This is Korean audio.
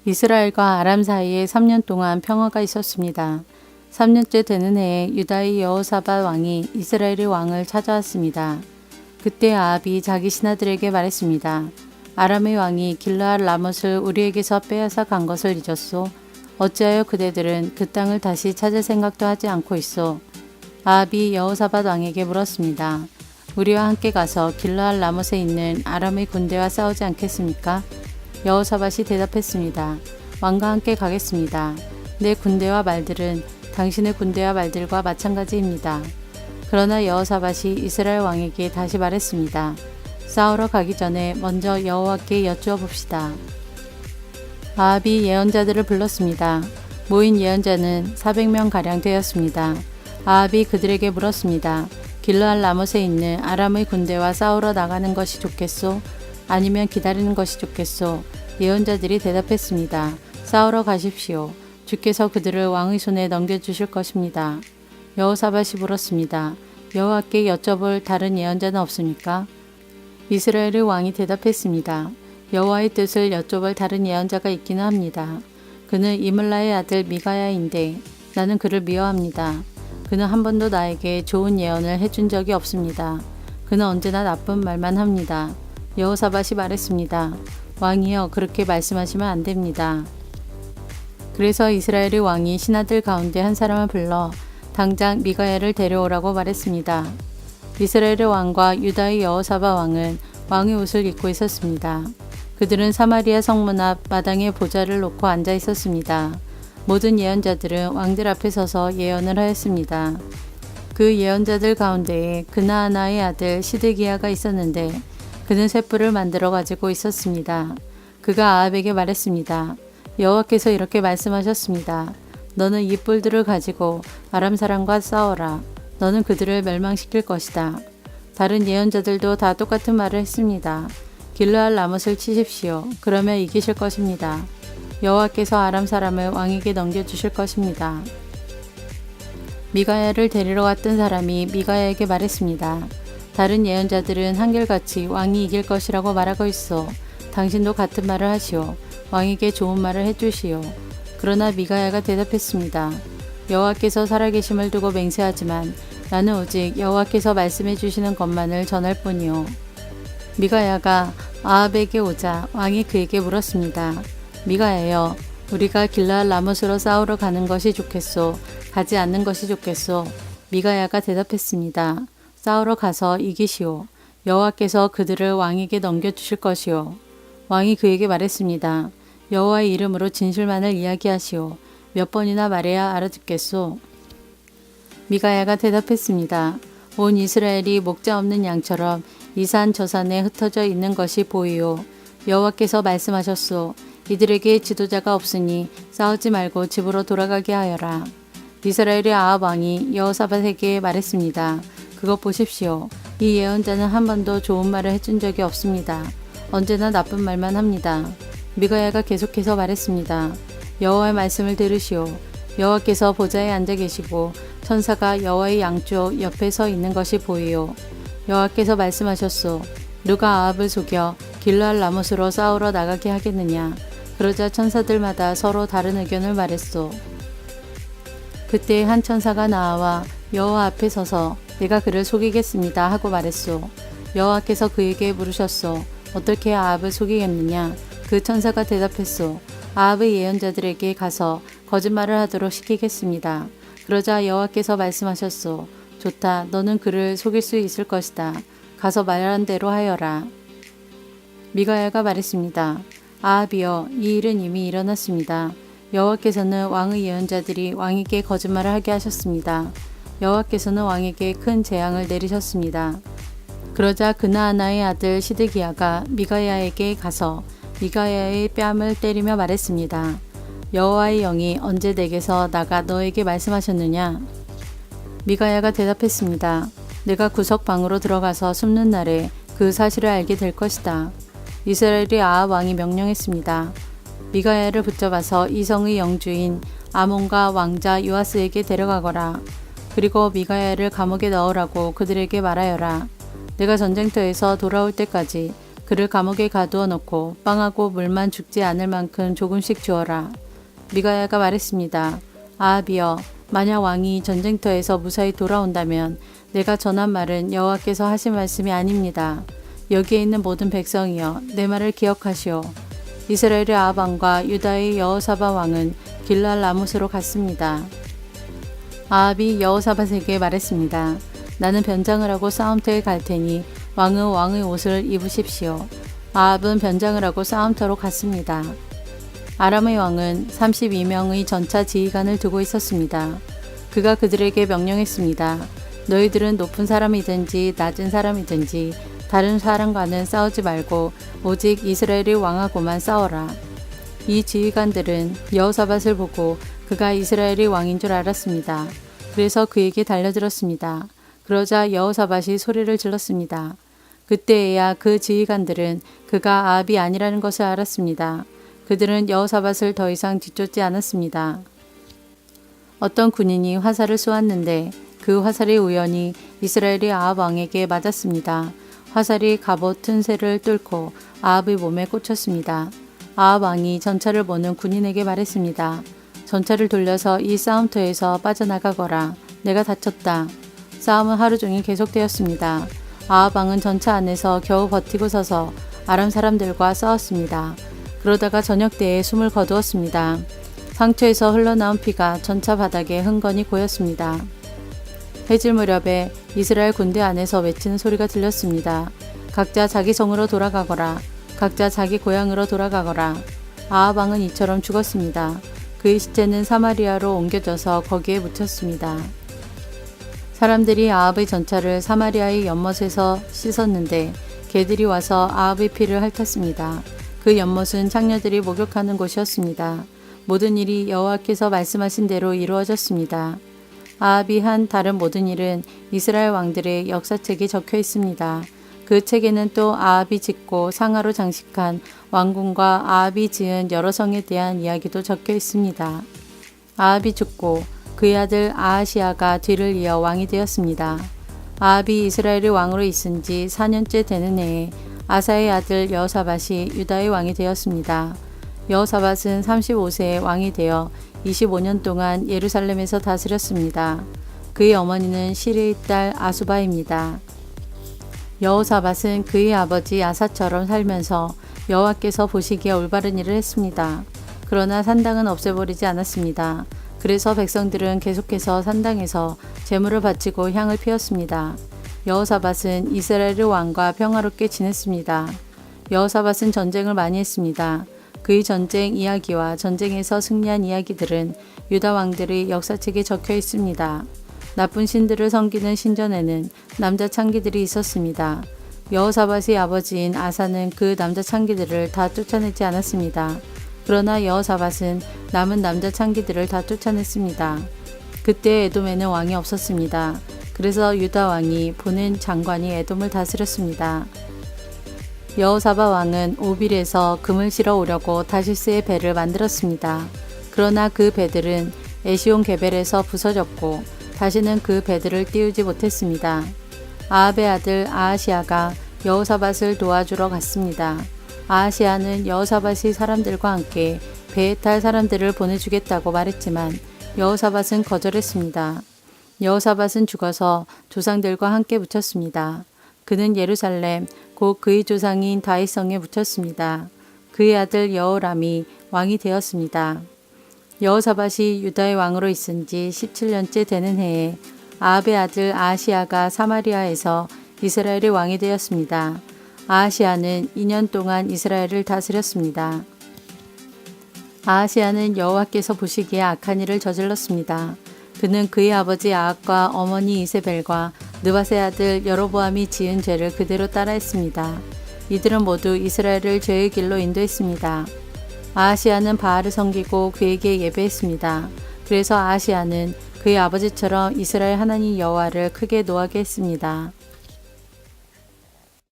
이스라엘과 아람 사이에 3년 동안 평화가 있었습니다. 3년째 되는 해에 유다의 여호사밧 왕이 이스라엘의 왕을 찾아왔습니다. 그때 아합이 자기 신하들에게 말했습니다. 아람의 왕이 길르앗 라못을 우리에게서 빼앗아 간 것을 잊었소? 어찌하여 그대들은 그 땅을 다시 찾을 생각도 하지 않고 있소? 아합이 여호사밧 왕에게 물었습니다. 우리와 함께 가서 길르앗 라못에 있는 아람의 군대와 싸우지 않겠습니까? 여호사밧이 대답했습니다. 왕과 함께 가겠습니다. 내 군대와 말들은 당신의 군대와 말들과 마찬가지입니다. 그러나 여호사밧이 이스라엘 왕에게 다시 말했습니다. 싸우러 가기 전에 먼저 여호와께 여쭈어 봅시다. 아합이 예언자들을 불렀습니다. 모인 예언자는 400명가량 되었습니다. 아합이 그들에게 물었습니다. 길르앗 라못에 있는 아람의 군대와 싸우러 나가는 것이 좋겠소? 아니면 기다리는 것이 좋겠소? 예언자들이 대답했습니다. 싸우러 가십시오. 주께서 그들을 왕의 손에 넘겨주실 것입니다. 여호사밧이 물었습니다. 여호와께 여쭤볼 다른 예언자는 없습니까? 이스라엘의 왕이 대답했습니다. 여호와의 뜻을 여쭤볼 다른 예언자가 있기는 합니다. 그는 이물라의 아들 미가야인데 나는 그를 미워합니다. 그는 한 번도 나에게 좋은 예언을 해준 적이 없습니다. 그는 언제나 나쁜 말만 합니다. 여호사밧이 말했습니다. 왕이여, 그렇게 말씀하시면 안 됩니다. 그래서 이스라엘의 왕이 신하들 가운데 한 사람을 불러 당장 미가야를 데려오라고 말했습니다. 이스라엘의 왕과 유다의 여호사밧 왕은 왕의 옷을 입고 있었습니다. 그들은 사마리아 성문 앞 마당에 보좌를 놓고 앉아 있었습니다. 모든 예언자들은 왕들 앞에 서서 예언을 하였습니다. 그 예언자들 가운데에 그나아나의 아들 시드기야가 있었는데 그는 횃불을 만들어 가지고 있었습니다. 그가 아합에게 말했습니다. 여호와께서 이렇게 말씀하셨습니다. 너는 이 뿔들을 가지고 아람 사람과 싸워라. 너는 그들을 멸망시킬 것이다. 다른 예언자들도 다 똑같은 말을 했습니다. 길르앗 라못을 치십시오. 그러면 이기실 것입니다. 여호와께서 아람 사람을 왕에게 넘겨주실 것입니다. 미가야를 데리러 갔던 사람이 미가야에게 말했습니다. 다른 예언자들은 한결같이 왕이 이길 것이라고 말하고 있어. 당신도 같은 말을 하시오. 왕에게 좋은 말을 해주시오. 그러나 미가야가 대답했습니다. 여호와께서 살아계심을 두고 맹세하지만 나는 오직 여호와께서 말씀해 주시는 것만을 전할 뿐이오. 미가야가 아합에게 오자 왕이 그에게 물었습니다. 미가야여, 우리가 길르앗 라못으로 싸우러 가는 것이 좋겠소? 가지 않는 것이 좋겠소? 미가야가 대답했습니다. 싸우러 가서 이기시오. 여호와께서 그들을 왕에게 넘겨주실 것이오. 왕이 그에게 말했습니다. 여호와의 이름으로 진실만을 이야기하시오. 몇 번이나 말해야 알아듣겠소? 미가야가 대답했습니다. 온 이스라엘이 목자 없는 양처럼 이 산 저 산에 흩어져 있는 것이 보이오. 여호와께서 말씀하셨소. 이들에게 지도자가 없으니 싸우지 말고 집으로 돌아가게 하여라. 이스라엘의 아합 왕이 여호사밧에게 말했습니다. 그것 보십시오. 이 예언자는 한 번도 좋은 말을 해준 적이 없습니다. 언제나 나쁜 말만 합니다. 미가야가 계속해서 말했습니다. 여호와의 말씀을 들으시오. 여호와께서 보좌에 앉아 계시고 천사가 여호와의 양쪽 옆에 서 있는 것이 보이오. 여호와께서 말씀하셨소. 누가 아합을 속여 길르앗 라못으로 싸우러 나가게 하겠느냐. 그러자 천사들마다 서로 다른 의견을 말했소. 그때 한 천사가 나와 여호와 앞에 서서 내가 그를 속이겠습니다 하고 말했소. 여호와께서 그에게 물으셨소. 어떻게 아합을 속이겠느냐. 그 천사가 대답했소. 아합의 예언자들에게 가서 거짓말을 하도록 시키겠습니다. 그러자 여호와께서 말씀하셨소. 좋다. 너는 그를 속일 수 있을 것이다. 가서 말한 대로 하여라. 미가야가 말했습니다. 아합이여, 이 일은 이미 일어났습니다. 여호와께서는 왕의 예언자들이 왕에게 거짓말을 하게 하셨습니다. 여호와께서는 왕에게 큰 재앙을 내리셨습니다. 그러자 그나아나의 아들 시드기야가 미가야에게 가서 미가야의 뺨을 때리며 말했습니다. 여호와의 영이 언제 내게서 나가 너에게 말씀하셨느냐? 미가야가 대답했습니다. 내가 구석방으로 들어가서 숨는 날에 그 사실을 알게 될 것이다. 이스라엘의 아합 왕이 명령했습니다. 미가야를 붙잡아서 이성의 영주인 아몬과 왕자 요아스에게 데려가거라. 그리고 미가야를 감옥에 넣으라고 그들에게 말하여라. 내가 전쟁터에서 돌아올 때까지 그를 감옥에 가두어 놓고 빵하고 물만 죽지 않을 만큼 조금씩 주어라. 미가야가 말했습니다. 아합이여, 만약 왕이 전쟁터에서 무사히 돌아온다면 내가 전한 말은 여호와께서 하신 말씀이 아닙니다. 여기에 있는 모든 백성이여, 내 말을 기억하시오. 이스라엘의 아합 왕과 유다의 여호사밧 왕은 길랄 라못으로 갔습니다. 아합이 여호사밧에게 말했습니다. 나는 변장을 하고 싸움터에 갈 테니 왕은 왕의 옷을 입으십시오. 아합은 변장을 하고 싸움터로 갔습니다. 아람의 왕은 32명의 전차 지휘관을 두고 있었습니다. 그가 그들에게 명령했습니다. 너희들은 높은 사람이든지 낮은 사람이든지 다른 사람과는 싸우지 말고 오직 이스라엘의 왕하고만 싸워라. 이 지휘관들은 여호사밧을 보고 그가 이스라엘의 왕인 줄 알았습니다. 그래서 그에게 달려들었습니다. 그러자 여호사밧이 소리를 질렀습니다. 그때에야 그 지휘관들은 그가 아합이 아니라는 것을 알았습니다. 그들은 여호사밧을 더 이상 뒤쫓지 않았습니다. 어떤 군인이 화살을 쏘았는데 그 화살이 우연히 이스라엘의 아합 왕에게 맞았습니다. 화살이 갑옷 틈새를 뚫고 아합의 몸에 꽂혔습니다. 아합 왕이 전차를 보는 군인에게 말했습니다. 전차를 돌려서 이 싸움터에서 빠져나가거라. 내가 다쳤다. 싸움은 하루 종일 계속되었습니다. 아합 왕은 전차 안에서 겨우 버티고 서서 아람 사람들과 싸웠습니다. 그러다가 저녁 때에 숨을 거두었습니다. 상처에서 흘러나온 피가 전차 바닥에 흥건히 고였습니다. 해질 무렵에 이스라엘 군대 안에서 외치는 소리가 들렸습니다. 각자 자기 성으로 돌아가거라. 각자 자기 고향으로 돌아가거라. 아합 왕은 이처럼 죽었습니다. 그의 시체는 사마리아로 옮겨져서 거기에 묻혔습니다. 사람들이 아합의 전차를 사마리아의 연못에서 씻었는데 개들이 와서 아합의 피를 핥았습니다. 그 연못은 창녀들이 목욕하는 곳이었습니다. 모든 일이 여호와께서 말씀하신 대로 이루어졌습니다. 아합이 한 다른 모든 일은 이스라엘 왕들의 역사책에 적혀 있습니다. 그 책에는 또 아합이 짓고 상하로 장식한 왕궁과 아합이 지은 여러 성에 대한 이야기도 적혀 있습니다. 아합이 죽고 그의 아들 아하시아가 뒤를 이어 왕이 되었습니다. 아합이 이스라엘의 왕으로 있은 지 4년째 되는 해에 아사의 아들 여호사밧이 유다의 왕이 되었습니다. 여호사밧은 35세에 왕이 되어 25년 동안 예루살렘에서 다스렸습니다. 그의 어머니는 시르의 딸 아수바입니다. 여호사밧은 그의 아버지 아사처럼 살면서 여호와께서 보시기에 올바른 일을 했습니다. 그러나 산당은 없애버리지 않았습니다. 그래서 백성들은 계속해서 산당에서 제물을 바치고 향을 피웠습니다. 여호사밧은 이스라엘의 왕과 평화롭게 지냈습니다. 여호사밧은 전쟁을 많이 했습니다. 그의 전쟁 이야기와 전쟁에서 승리한 이야기들은 유다 왕들의 역사책에 적혀 있습니다. 나쁜 신들을 섬기는 신전에는 남자 창기들이 있었습니다. 여호사밧의 아버지인 아사는 그 남자 창기들을 다 쫓아내지 않았습니다. 그러나 여호사밧은 남은 남자 창기들을 다 쫓아냈습니다. 그때 에돔에는 왕이 없었습니다. 그래서 유다 왕이 보낸 장관이 에돔을 다스렸습니다. 여호사밧 왕은 오빌에서 금을 실어 오려고 다시스의 배를 만들었습니다. 그러나 그 배들은 에시온 게벨에서 부서졌고 다시는 그 배들을 띄우지 못했습니다. 아합의 아들 아하시아가 여호사밧을 도와주러 갔습니다. 아하시아는 여호사밧이 사람들과 함께 배에 탈 사람들을 보내주겠다고 말했지만 여호사밧은 거절했습니다. 여호사밧은 죽어서 조상들과 함께 묻혔습니다. 그는 예루살렘 곧 그의 조상인 다윗성에 묻혔습니다. 그의 아들 여호람이 왕이 되었습니다. 여호사밧이 유다의 왕으로 있은 지 17년째 되는 해에 아합의 아들 아하시아가 사마리아에서 이스라엘의 왕이 되었습니다. 아하시아는 2년 동안 이스라엘을 다스렸습니다. 아하시아는 여호와께서 보시기에 악한 일을 저질렀습니다. 그는 그의 아버지 아합과 어머니 이세벨과 느밧의 아들 여로보암이 지은 죄를 그대로 따라했습니다. 이들은 모두 이스라엘을 죄의 길로 인도했습니다. 아하시아는 바알을 섬기고 그에게 예배했습니다. 그래서 아하시아는 그의 아버지처럼 이스라엘 하나님 여호와를 크게 노하게 했습니다.